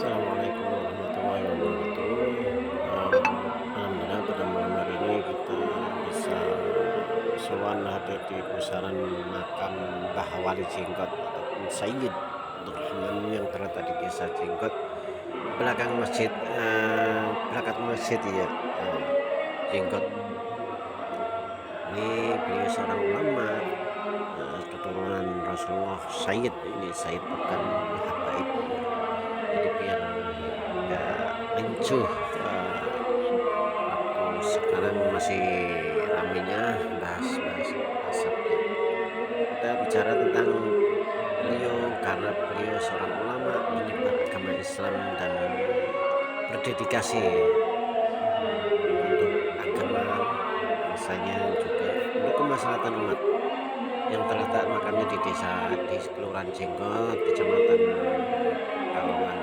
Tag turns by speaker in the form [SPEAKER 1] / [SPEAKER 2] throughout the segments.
[SPEAKER 1] Assalamualaikum warahmatullahi wabarakatuh. Alhamdulillah pada malam hari ini kita bisa sowan hadir di pusaran makam Mbah Wali Jenggot ataupun Sayyid Abdurrahman yang terletak di Desa Jenggot, belakang masjid ya, Jenggot. Ini beliau seorang ulama, keturunan Rasulullah Sayyid, ini Sayyid bukan habaib. Jadi biar nggak lencuh, waktu sekarang masih ramenya bahas-bahas asap ya. Kita bicara tentang beliau karena beliau seorang ulama menyebar agama Islam dan berdedikasi untuk agama, misalnya juga untuk kemaslahatan umat, yang terletak makamnya di Kelurahan Jenggot, Kecamatan Pekalongan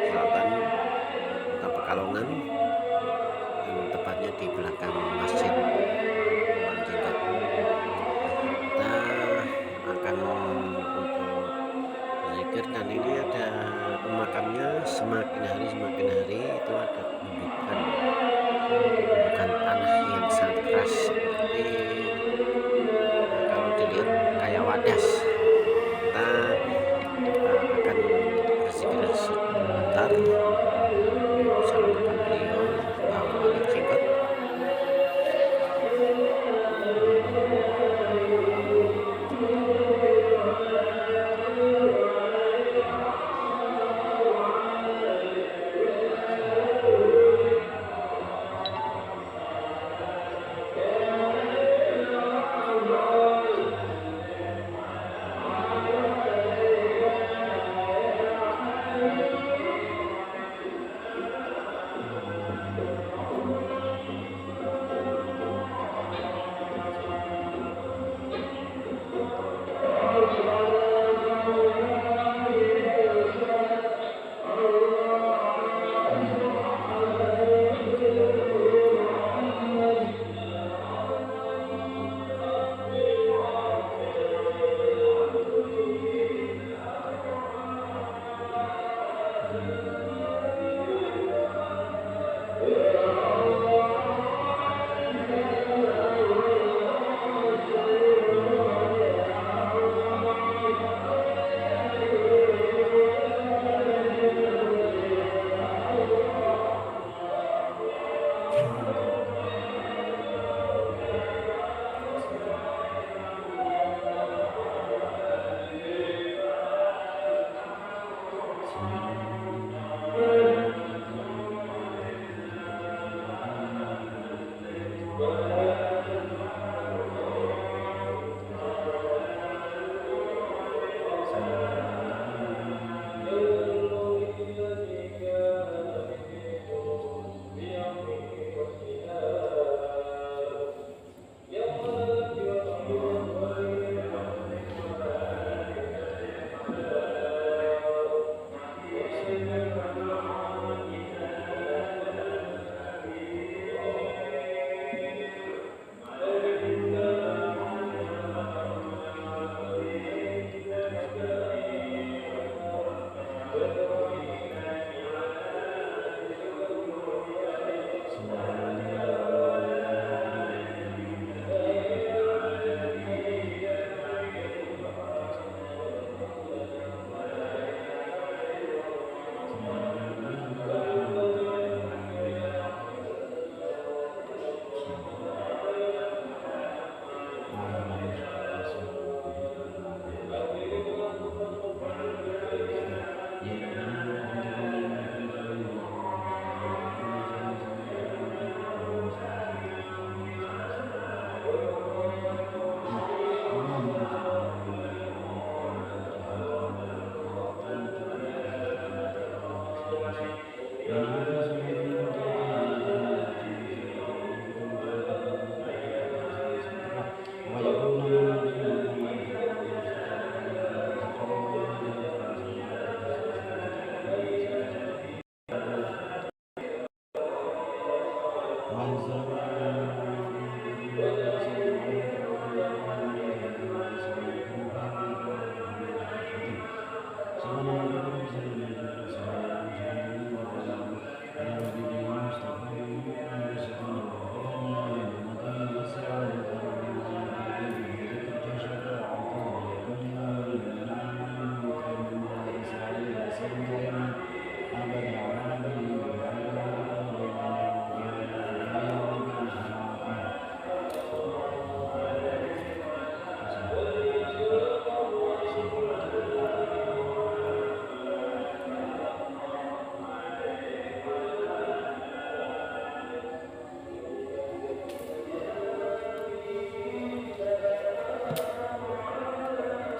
[SPEAKER 1] Selatan, Kota Pekalongan, dan tepatnya di belakang Masjid Kelurahan Jenggot. Kita akan untuk berzikir, dan ini ada makamnya semakin hari itu ada gundukan tanah yang sangat keras, seperti kalau dilihat kayak wadas. Kita akan berzikir sebentar bersama makam beliau Mbah Wali Jenggot.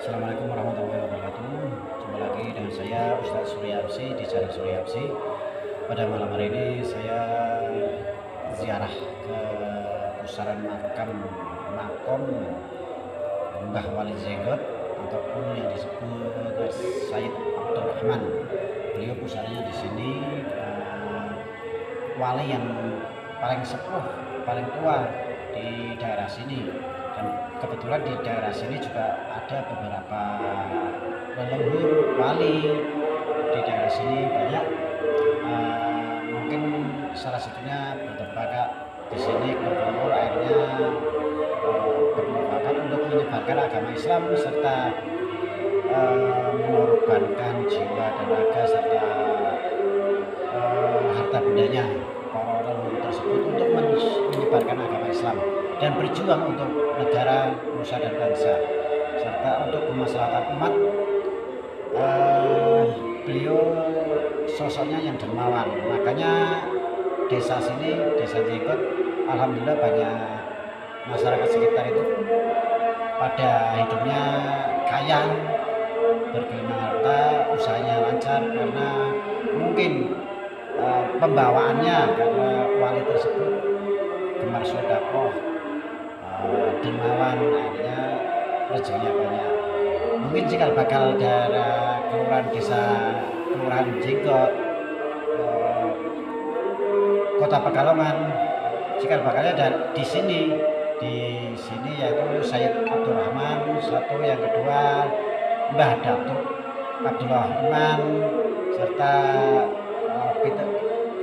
[SPEAKER 2] Assalamualaikum warahmatullahi wabarakatuh. Jumpa lagi dengan saya Ustadz Suryapsi di channel Suryapsi. Pada malam hari ini saya ziarah ke pusaran makom Mbah Wali Jenggot ataupun yang disebut Sayyid Abdurrahman. Beliau pusaranya di sini wali yang paling sepuh, paling tua di daerah sini. Dan kebetulan di daerah sini juga ada beberapa leluhur wali di daerah sini banyak. Mungkin salah satunya bertempat di sini berkumpul akhirnya bermufakat untuk menyebarkan agama Islam serta mengorbankan jiwa dan raga serta harta bendanya para leluhur tersebut untuk menyebarkan agama Islam dan berjuang untuk negara, nusa dan bangsa serta untuk kemaslahatan umat. Beliau sosoknya yang dermawan, makanya desa sini, desa Jenggot, alhamdulillah banyak masyarakat sekitar itu pada hidupnya kaya, bergelimang harta, usahanya lancar karena mungkin pembawaannya, karena wali tersebut gemar sedekah, dermawan, akhirnya rezekinya banyak. Mungkin cikal bakal dari kelurahan Jenggot, Kota Pekalongan, cikal bakalnya di sini yaitu Sayyid Abdurrahman satu, yang kedua Mbah Datuk Abdullah Iman, serta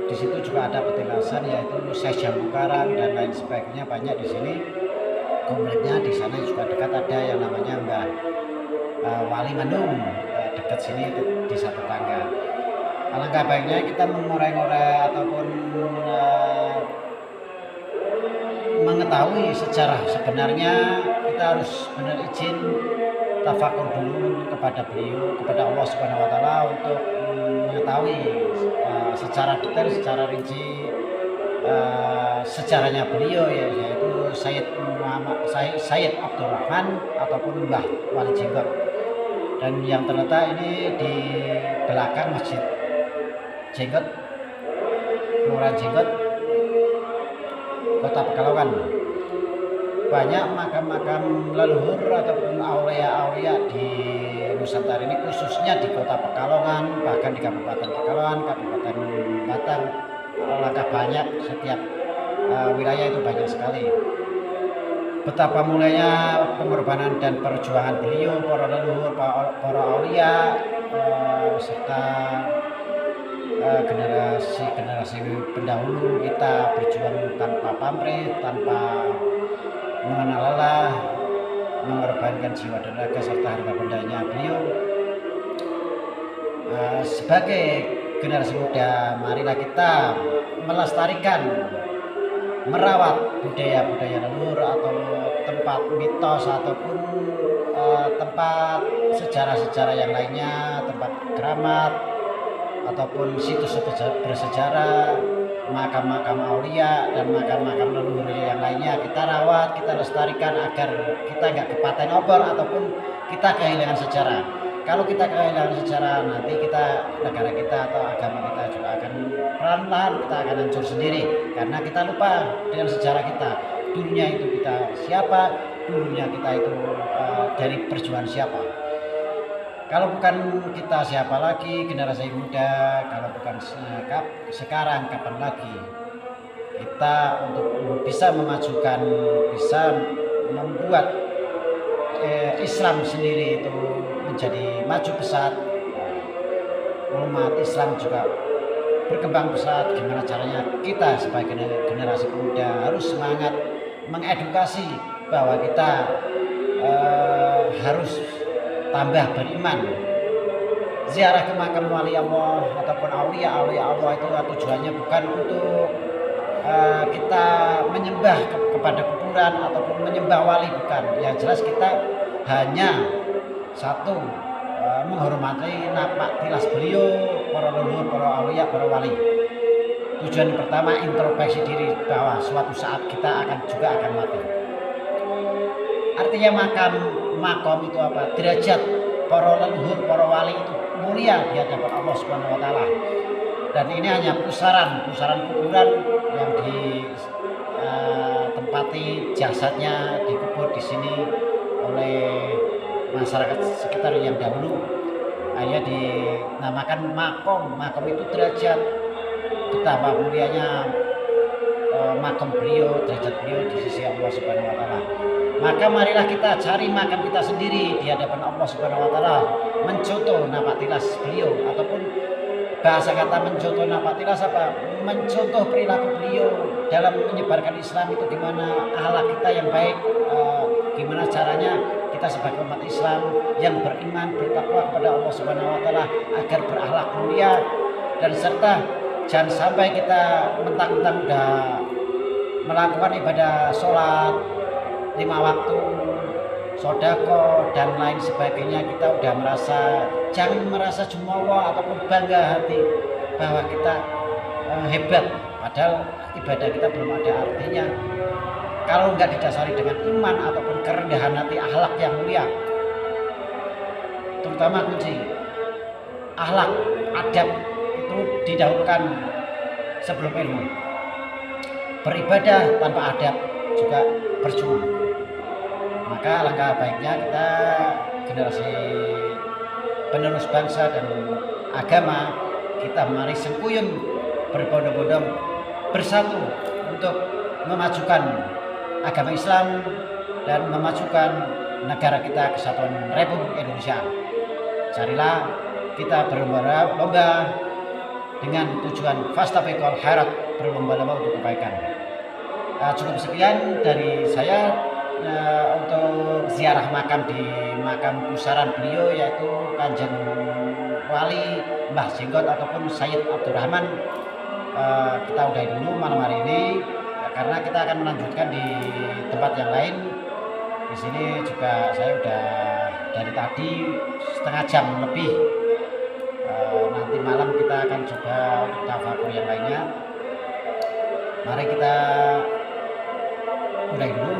[SPEAKER 2] di situ juga ada petilasan yaitu Syekh Jambu Karang dan lain sebagainya, banyak di sini. Kompleknya di sana juga dekat ada yang namanya Mbah Wali Mandung, dekat sini di satu tangga. Alangkah baiknya kita mengurai-ngurai ataupun mengetahui sejarah sebenarnya. Kita harus benar izin tafakur dulu kepada beliau, kepada Allah Subhanahu wa Ta'ala, untuk mengetahui secara detail, secara rinci sejarahnya beliau, yaitu Sayyid Abdurrahman ataupun Mbah Wali Jenggot, dan yang terletak ini di belakang Masjid Jenggot, Kelurahan Jenggot, Kota Pekalongan. Banyak makam-makam leluhur ataupun aulia-aulia di Nusantara ini, khususnya di Kota Pekalongan, bahkan di Kabupaten Pekalongan, Kabupaten Batang. Langkah banyak, setiap wilayah itu banyak sekali. Betapa mulianya pengorbanan dan perjuangan beliau, para leluhur, para aulia, serta generasi pendahulu kita berjuang tanpa pamrih, tanpa mengenal lelah, mengorbankan jiwa dan raga serta harta bendanya. Beliau sebagai generasi muda, marilah kita melestarikan, merawat budaya-budaya leluhur atau tempat mitos ataupun tempat sejarah-sejarah yang lainnya, tempat keramat ataupun situs bersejarah, makam-makam aulia dan makam-makam leluhur yang lainnya. Kita rawat, kita lestarikan agar kita nggak kepaten obor ataupun kita kehilangan sejarah. Kalau kita kehilangan sejarah, nanti negara kita atau agama kita juga akan perlahan-lahan kita akan hancur sendiri, karena kita lupa dengan sejarah kita. Dulunya itu kita siapa, dulunya kita itu dari perjuangan siapa. Kalau bukan kita, siapa lagi generasi muda? Kalau bukan sekarang, kapan lagi kita untuk bisa memajukan, bisa membuat Islam sendiri itu menjadi maju pesat, umat Islam juga berkembang pesat. Gimana caranya kita sebagai generasi muda harus semangat mengedukasi bahwa kita harus tambah beriman. Ziarah ke makam wali Allah ataupun aulia Allah itu tujuannya bukan untuk kita menyembah kepada kuburan ataupun menyembah wali, bukan. Yang jelas kita hanya satu, menghormati napak tilas beliau, para leluhur, para aulia, para wali. Tujuan pertama introspeksi diri bahwa suatu saat kita juga akan mati. Artinya makom itu apa? Derajat para leluhur, para wali itu mulia di hadapan Allah Subhanahu wa taala. Dan ini hanya pusaran kuburan yang ditempati jasadnya dikubur di sini oleh masyarakat sekitar yang dahulu. Hanya dinamakan makom. Makom itu derajat, betapa mulianya makom beliau, derajat beliau di sisi Allah Subhanahu wa taala. Maka marilah kita cari makam kita sendiri di hadapan Allah Subhanahu wa taala, mencontoh napak tilas beliau, ataupun bahasa kata mencontoh napak tilas apa? Mencontoh perilaku beliau dalam menyebarkan Islam itu gimana, akhlak kita yang baik, gimana caranya kita sebagai umat Islam yang beriman, bertakwa kepada Allah Subhanahu wa taala agar berakhlak mulia, dan serta jangan sampai kita mentang-mentang udah melakukan ibadah sholat 5 waktu, sodako dan lain sebagainya, kita udah jangan merasa jumawa ataupun bangga hati bahwa kita hebat, padahal ibadah kita belum ada artinya kalau nggak didasari dengan iman ataupun kerendahan hati, akhlak yang mulia. Terutama kunci akhlak, adab itu didahulukan sebelum ilmu. Beribadah tanpa adab juga percuma. Maka langkah baiknya kita generasi penerus bangsa dan agama, kita mari sengkuyung berbondong-bondong bersatu untuk memajukan agama Islam dan memajukan negara kita, Kesatuan Republik Indonesia. Carilah kita berlomba-lomba dengan tujuan fastabiqul khairat, berlomba-lomba untuk kebaikan. Cukup sekian dari saya untuk ziarah makam di makam pusaran beliau, yaitu Kanjeng Wali Mbah Jenggot ataupun Sayyid Abdurrahman. Kita udahi dulu malam hari ini karena kita akan melanjutkan di tempat yang lain. Di sini juga saya udah dari tadi setengah jam lebih. Nanti malam kita akan coba untuk tafakur yang lainnya. Mari kita udahi dulu.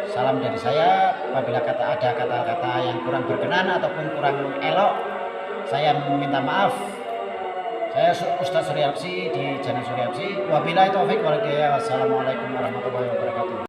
[SPEAKER 2] Salam dari saya. Apabila ada kata-kata yang kurang berkenan ataupun kurang elok, saya meminta maaf. Saya Ustaz Suryapsi di channel Suryapsi. Wabillahi taufiq wal hidayah. Wassalamualaikum warahmatullahi wabarakatuh.